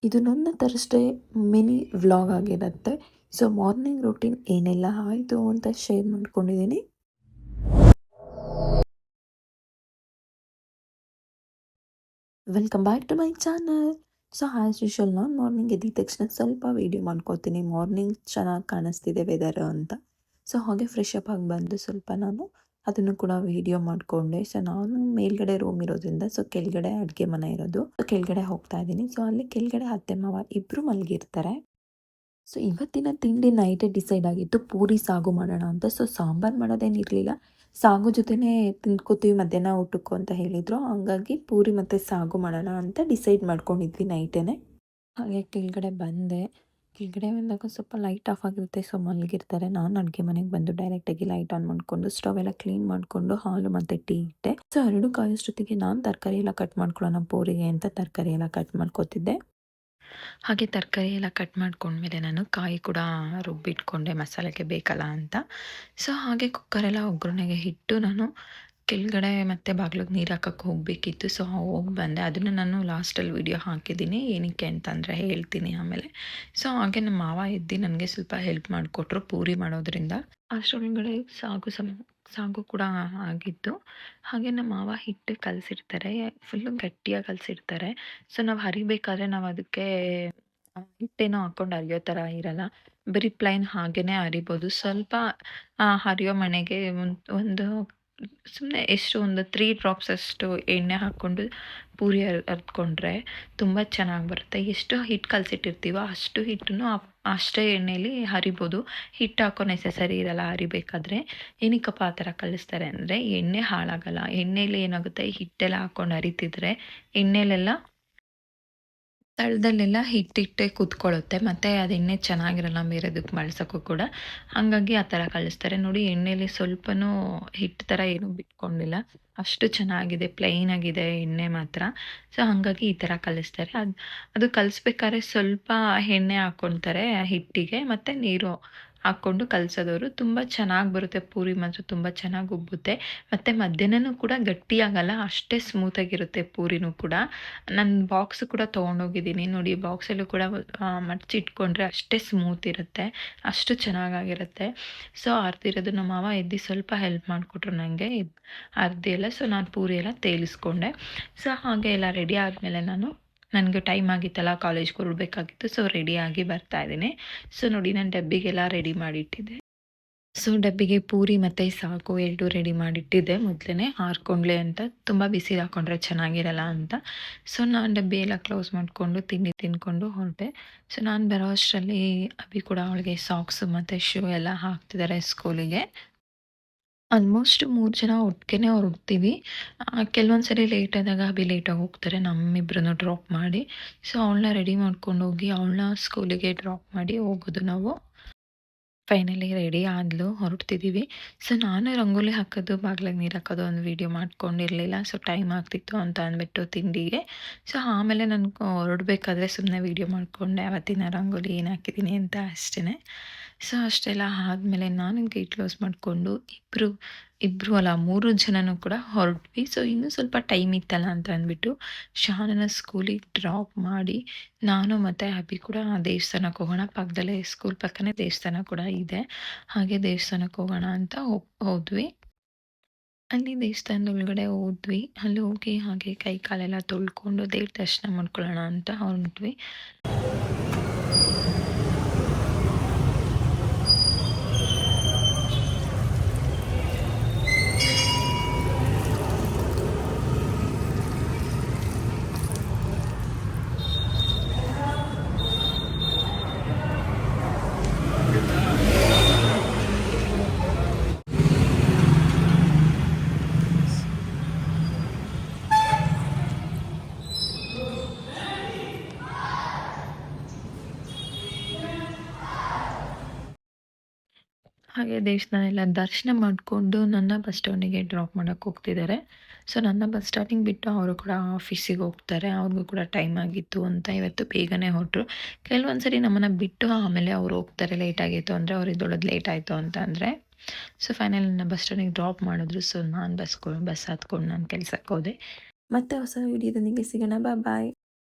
ಇದು ನನ್ನ Thursday mini vlog ಆಗಿರುತ್ತೆ. ಸೊ ಮಾರ್ನಿಂಗ್ ರೂಟೀನ್ ಏನೆಲ್ಲ ಆಯಿತು ಅಂತ ಶೇರ್ ಮಾಡ್ಕೊಂಡಿದ್ದೀನಿ. Welcome back to my channel. So as usual ನಾನು ಮಾರ್ನಿಂಗ್ ಎದ್ದಿದ ತಕ್ಷಣ ಸ್ವಲ್ಪ ವೀಡಿಯೋ ಮಾಡ್ಕೋತೀನಿ. ಮಾರ್ನಿಂಗ್ ಚೆನ್ನಾಗಿ ಕಾಣಿಸ್ತಿದೆ ವೆದರ್ ಅಂತ. ಸೊ ಹಾಗೆ ಫ್ರೆಶ್ ಅಪ್ ಆಗಿ ಬಂದು ಸ್ವಲ್ಪ ನಾನು ಅದನ್ನು ಕೂಡ ವೀಡಿಯೋ ಮಾಡಿಕೊಂಡೆ. ಸೊ ನಾನು ಮೇಲ್ಗಡೆ ರೂಮ್ ಇರೋದ್ರಿಂದ ಸೊ ಕೆಳಗಡೆ ಅಡುಗೆ ಮನೆ ಇರೋದು. ಸೊ ಕೆಳಗಡೆ ಹೋಗ್ತಾ ಇದ್ದೀನಿ. ಸೊ ಅಲ್ಲಿ ಕೆಳಗಡೆ ಅತ್ತೆ ಮಾವ ಇಬ್ಬರು ಮಲಗಿರ್ತಾರೆ. ಸೊ ಇವತ್ತಿನ ತಿಂಡಿ ನೈಟೇ ಡಿಸೈಡ್ ಆಗಿತ್ತು, ಪೂರಿ ಸಾಗು ಮಾಡೋಣ ಅಂತ. ಸೊ ಸಾಂಬಾರು ಮಾಡೋದೇನಿರಲಿಲ್ಲ, ಸಾಗು ಜೊತೆನೇ ತಿಂದ್ಕೋತೀವಿ ಮಧ್ಯಾಹ್ನ ಊಟಕ್ಕೂ ಅಂತ ಹೇಳಿದರು. ಹಂಗಾಗಿ ಪೂರಿ ಮತ್ತು ಸಾಗು ಮಾಡೋಣ ಅಂತ ಡಿಸೈಡ್ ಮಾಡ್ಕೊಂಡಿದ್ವಿ ನೈಟೇ. ಹಾಗೆ ಕೆಳಗಡೆ ಬಂದೆ. ಕೆಳಗಡೆ ಬಂದಾಗ ಸ್ವಲ್ಪ ಲೈಟ್ ಆಫ್ ಆಗಿರುತ್ತೆ, ಸೊ ಮಲಗಿರ್ತಾರೆ. ನಾನು ಅಡುಗೆ ಮನೆಗೆ ಬಂದು ಡೈರೆಕ್ಟಾಗಿ ಲೈಟ್ ಆನ್ ಮಾಡಿಕೊಂಡು ಸ್ಟವ್ ಎಲ್ಲ ಕ್ಲೀನ್ ಮಾಡಿಕೊಂಡು ಹಾಲು ಮತ್ತು ಟೀ ಇಟ್ಟೆ. ಸೊ 2 ಕಾಯೋಷ್ಟೊತ್ತಿಗೆ ನಾನು ತರಕಾರಿ ಎಲ್ಲ ಕಟ್ ಮಾಡ್ಕೊಳ್ಳೋಣ ಪೂರಿಗೆ ಅಂತ ತರಕಾರಿ ಎಲ್ಲ ಕಟ್ ಮಾಡ್ಕೊತಿದ್ದೆ. ಹಾಗೆ ತರಕಾರಿ ಎಲ್ಲ ಕಟ್ ಮಾಡ್ಕೊಂಡ್ಮೇಲೆ ನಾನು ಕಾಯಿ ಕೂಡ ರುಬ್ಬಿಟ್ಕೊಂಡೆ ಮಸಾಲೆಗೆ ಬೇಕಲ್ಲ ಅಂತ. ಸೊ ಹಾಗೆ ಕುಕ್ಕರೆಲ್ಲ ಒಗ್ಗರಣೆಗೆ ಇಟ್ಟು ನಾನು ಕೆಳಗಡೆ ಮತ್ತೆ ಬಾಗಿಲಿಗೆ ನೀರು ಹಾಕಕ್ಕೆ ಹೋಗಬೇಕಿತ್ತು. ಸೊ ಹೋಗಿ ಬಂದೆ. ಅದನ್ನು ನಾನು ಲಾಸ್ಟಲ್ಲಿ ವೀಡಿಯೋ ಹಾಕಿದ್ದೀನಿ, ಏನಕ್ಕೆ ಅಂತಂದರೆ ಹೇಳ್ತೀನಿ ಆಮೇಲೆ. ಸೊ ಹಾಗೆ ನಮ್ಮ ಮಾವ ಎದ್ದು ನನಗೆ ಸ್ವಲ್ಪ ಹೆಲ್ಪ್ ಮಾಡಿಕೊಟ್ರು ಪೂರಿ ಮಾಡೋದ್ರಿಂದ. ಅಷ್ಟರೊಳಗಡೆ ಸಾಗು ಕೂಡ ಆಗಿತ್ತು. ಹಾಗೆ ನಮ್ಮ ಮಾವ ಹಿಟ್ಟು ಕಲಸಿರ್ತಾರೆ, ಫುಲ್ಲು ಗಟ್ಟಿಯಾಗಿ ಕಲಸಿರ್ತಾರೆ. ಸೊ ನಾವು ಹರಿಬೇಕಾದ್ರೆ ನಾವು ಅದಕ್ಕೆ ಹಿಟ್ಟೇನೋ ಹಾಕ್ಕೊಂಡು ಹರಿಯೋ ಥರ ಇರಲ್ಲ, ಬರೀ ಪ್ಲೈನ್ ಹಾಗೇ ಹರಿಬೋದು. ಸ್ವಲ್ಪ ಹರಿಯೋ ಮಣೆಗೆ ಒಂದು ಸುಮ್ಮನೆ ಎಷ್ಟು ಒಂದು 3 ಡ್ರಾಪ್ಸ್ ಅಷ್ಟು ಎಣ್ಣೆ ಹಾಕ್ಕೊಂಡು ಪೂರಿ ಅರ್ದ್ಕೊಂಡ್ರೆ ತುಂಬ ಚೆನ್ನಾಗಿ ಬರುತ್ತೆ. ಎಷ್ಟು ಹಿಟ್ಟು ಕಲಸಿಟ್ಟಿರ್ತೀವೋ ಅಷ್ಟು ಹಿಟ್ಟನ್ನು ಅಷ್ಟೇ ಎಣ್ಣೆಯಲ್ಲಿ ಹರಿಬೋದು. ಹಿಟ್ಟು ಹಾಕೋ ನೆಸೆಸರಿ ಇರಲ್ಲ ಹರಿಬೇಕಾದ್ರೆ. ಏನಕ್ಕಪ್ಪ ಆ ಥರ ಕಲಿಸ್ತಾರೆ ಅಂದರೆ ಎಣ್ಣೆ ಹಾಳಾಗಲ್ಲ. ಎಣ್ಣೆಯಲ್ಲಿ ಏನಾಗುತ್ತೆ, ಹಿಟ್ಟೆಲ್ಲ ಹಾಕ್ಕೊಂಡು ಹರಿತಿದ್ರೆ ಎಣ್ಣೆಲೆಲ್ಲ ತಳದಲ್ಲೆಲ್ಲ ಹಿಟ್ಟಿಟ್ಟೆ ಕೂತ್ಕೊಳ್ಳುತ್ತೆ, ಮತ್ತು ಅದು ಎಣ್ಣೆ ಚೆನ್ನಾಗಿರಲ್ಲ ಬೇರೆದಕ್ಕೆ ಬಳಸೋಕ್ಕೂ ಕೂಡ. ಹಾಗಾಗಿ ಆ ಥರ ಕಲಿಸ್ತಾರೆ ನೋಡಿ. ಎಣ್ಣೆಲಿ ಸ್ವಲ್ಪನೂ ಹಿಟ್ಟು ಥರ ಏನೂ ಬಿಟ್ಕೊಂಡಿಲ್ಲ, ಅಷ್ಟು ಚೆನ್ನಾಗಿದೆ, ಪ್ಲೈನಾಗಿದೆ ಎಣ್ಣೆ ಮಾತ್ರ. ಸೊ ಹಾಗಾಗಿ ಈ ಥರ ಕಲಿಸ್ತಾರೆ. ಅದು ಕಲಿಸ್ಬೇಕಾದ್ರೆ ಸ್ವಲ್ಪ ಎಣ್ಣೆ ಹಾಕ್ಕೊಳ್ತಾರೆ ಹಿಟ್ಟಿಗೆ, ಮತ್ತು ನೀರು ಹಾಕ್ಕೊಂಡು ಕಲಸೋದವರು. ತುಂಬ ಚೆನ್ನಾಗಿ ಬರುತ್ತೆ ಪೂರಿ ಮಾತ್ರ, ತುಂಬ ಚೆನ್ನಾಗಿ ಉಬ್ಬುತ್ತೆ. ಮತ್ತು ಮಧ್ಯಾಹ್ನನೂ ಕೂಡ ಗಟ್ಟಿಯಾಗಲ್ಲ, ಅಷ್ಟೇ ಸ್ಮೂತಾಗಿರುತ್ತೆ ಪೂರಿನೂ ಕೂಡ. ನಾನು ಬಾಕ್ಸು ಕೂಡ ತೊಗೊಂಡೋಗಿದ್ದೀನಿ ನೋಡಿ. ಬಾಕ್ಸಲ್ಲೂ ಕೂಡ ಮಡಚಿಟ್ಕೊಂಡ್ರೆ ಅಷ್ಟೇ ಸ್ಮೂತ್ ಇರುತ್ತೆ, ಅಷ್ಟು ಚೆನ್ನಾಗಾಗಿರುತ್ತೆ. ಸೊ ಅರ್ದಿರೋದು ನಮ್ಮ ಮಾವ ಎದ್ದು ಸ್ವಲ್ಪ ಹೆಲ್ಪ್ ಮಾಡಿಕೊಟ್ರು ನನಗೆ ಅರ್ದಿ ಎಲ್ಲ. ಸೊ ನಾನು ಪೂರಿ ಎಲ್ಲ ತೇಲಿಸ್ಕೊಂಡೆ. ಸೊ ಹಾಗೆ ಎಲ್ಲ ರೆಡಿ ಆದಮೇಲೆ ನನಗೆ ಟೈಮ್ ಆಗಿತ್ತಲ್ಲ, ಕಾಲೇಜ್ಗೆ ಹೊರಡಬೇಕಾಗಿತ್ತು. ಸೊ ರೆಡಿಯಾಗಿ ಬರ್ತಾಯಿದ್ದೀನಿ. ಸೊ ನೋಡಿ ನಾನು ಡಬ್ಬಿಗೆಲ್ಲ ರೆಡಿ ಮಾಡಿಟ್ಟಿದ್ದೆ. ಸೊ ಡಬ್ಬಿಗೆ ಪೂರಿ ಮತ್ತು ಸಾಗು 2 ರೆಡಿ ಮಾಡಿಟ್ಟಿದ್ದೆ ಮೊದಲೇ, ಹಾರ್ಕೊಂಡ್ಲೆ ಅಂತ, ತುಂಬ ಬಿಸಿ ಹಾಕ್ಕೊಂಡ್ರೆ ಚೆನ್ನಾಗಿರಲ್ಲ ಅಂತ. ಸೊ ನಾನು ಡಬ್ಬಿ ಎಲ್ಲ ಕ್ಲೋಸ್ ಮಾಡಿಕೊಂಡು ತಿಂಡಿ ತಿಂದ್ಕೊಂಡು ಹೊರಟೆ. ಸೊ ನಾನು ಬರೋ ಅಷ್ಟರಲ್ಲಿ ಅಭಿ ಕೂಡ ಅವಳಿಗೆ ಸಾಕ್ಸು ಮತ್ತು ಶೂ ಎಲ್ಲ ಹಾಕ್ತಿದ್ದಾರೆ ಸ್ಕೂಲಿಗೆ. ಆಲ್ಮೋಸ್ಟ್ 3 ಜನ ಒಟ್ಟಿಗೆ ಹೊರಡ್ತೀವಿ. ಕೆಲವೊಂದು ಸರಿ ಲೇಟ್ ಆದಾಗ ಅಭಿ ಲೇಟಾಗಿ ಹೋಗ್ತಾರೆ, ನಮ್ಮಿಬ್ಬರನ್ನು ಡ್ರಾಪ್ ಮಾಡಿ. ಸೊ ಅವಳನ್ನ ರೆಡಿ ಮಾಡ್ಕೊಂಡು ಹೋಗಿ ಅವಳನ್ನ ಸ್ಕೂಲಿಗೆ ಡ್ರಾಪ್ ಮಾಡಿ ಹೋಗೋದು ನಾವು. ಫೈನಲಿ ರೆಡಿ ಆದ್ಲು, ಹೊರಡ್ತಿದ್ದೀವಿ. ಸೊ ನಾನು ರಂಗೋಲಿ ಹಾಕೋದು, ಬಾಗ್ಲಿಗೆ ನೀರು ಹಾಕೋದು ಒಂದು ವೀಡಿಯೋ ಮಾಡ್ಕೊಂಡಿರಲಿಲ್ಲ. ಸೊ ಟೈಮ್ ಆಗ್ತಿತ್ತು ಅಂತ ಅಂದ್ಬಿಟ್ಟು ತಿಂಡಿಗೆ. ಸೊ ಆಮೇಲೆ ನಾನು ಹೊರಡ್ಬೇಕಾದ್ರೆ ಸುಮ್ಮನೆ ವೀಡಿಯೋ ಮಾಡಿಕೊಂಡೆ ಅವತ್ತಿನ ರಂಗೋಲಿ ಏನು ಹಾಕಿದ್ದೀನಿ ಅಂತ ಅಷ್ಟೇ. ಸೊ ಅಷ್ಟೆಲ್ಲ ಆದಮೇಲೆ ನಾನು ಗೇಟ್ ಕ್ಲೋಸ್ ಮಾಡಿಕೊಂಡು ಇಬ್ಬರು ಅಲ್ಲ 3 ಜನನೂ ಕೂಡ ಹೊರಟ್ವಿ. ಸೊ ಇನ್ನೂ ಸ್ವಲ್ಪ ಟೈಮ್ ಇತ್ತಲ್ಲ ಅಂತ ಅಂದ್ಬಿಟ್ಟು ಶಾನನ ಸ್ಕೂಲಿಗೆ ಡ್ರಾಪ್ ಮಾಡಿ ನಾನು ಮತ್ತು ಅಭಿ ಕೂಡ ದೇವಸ್ಥಾನಕ್ಕೆ ಹೋಗೋಣ, ಪಕ್ಕದಲ್ಲೇ ಸ್ಕೂಲ್ ಪಕ್ಕನೇ ದೇವಸ್ಥಾನ ಕೂಡ ಇದೆ. ಹಾಗೆ ದೇವಸ್ಥಾನಕ್ಕೆ ಹೋಗೋಣ ಅಂತ ಹೋದ್ವಿ. ಅಲ್ಲಿ ದೇವಸ್ಥಾನದ ಒಳಗಡೆ ಹೋದ್ವಿ. ಅಲ್ಲಿ ಹೋಗಿ ಹಾಗೆ ಕೈ ಕಾಲೆಲ್ಲ ತೊಳ್ಕೊಂಡು ದೇವ್ರ ದರ್ಶನ ಮಾಡ್ಕೊಳ್ಳೋಣ ಅಂತ ಹೊರಟ್ವಿ. ಹಾಗೆ ದೇವಸ್ಥಾನ ಎಲ್ಲ ದರ್ಶನ ಮಾಡಿಕೊಂಡು ನನ್ನ ಬಸ್ ಸ್ಟ್ಯಾಂಡಿಗೆ ಡ್ರಾಪ್ ಮಾಡೋಕ್ಕೆ ಹೋಗ್ತಿದ್ದಾರೆ. ಸೊ ನನ್ನ ಬಸ್ ಸ್ಟಾಂಡಿಗೆ ಬಿಟ್ಟು ಅವರು ಕೂಡ ಆಫೀಸಿಗೆ ಹೋಗ್ತಾರೆ. ಅವ್ರಿಗೂ ಕೂಡ ಟೈಮ್ ಆಗಿತ್ತು ಅಂತ ಇವತ್ತು ಬೇಗನೆ ಹೊರಟರು. ಕೆಲವೊಂದು ಸರಿ ನಮ್ಮನ್ನು ಬಿಟ್ಟು ಆಮೇಲೆ ಅವ್ರು ಹೋಗ್ತಾರೆ, ಲೇಟ್ ಆಗಿತ್ತು ಅಂದರೆ, ಅವ್ರು ಇದ್ದೊಳಗೆ ಲೇಟ್ ಆಯಿತು ಅಂತ ಅಂದರೆ. ಸೊ ಫೈನಲ್ ನನ್ನ ಬಸ್ ಸ್ಟ್ಯಾಂಡಿಗೆ ಡ್ರಾಪ್ ಮಾಡಿದ್ರು. ಸೊ ನಾನು ಬಸ್ ಹತ್ಕೊಂಡು ನಾನು ಕೆಲಸಕ್ಕೆ ಹೋದೆ. ಮತ್ತೆ ಹೊಸ ವಿಡಿಯೋದೊಂದಿಗೆ ಸಿಗೋಣ. ಬಾಯ್.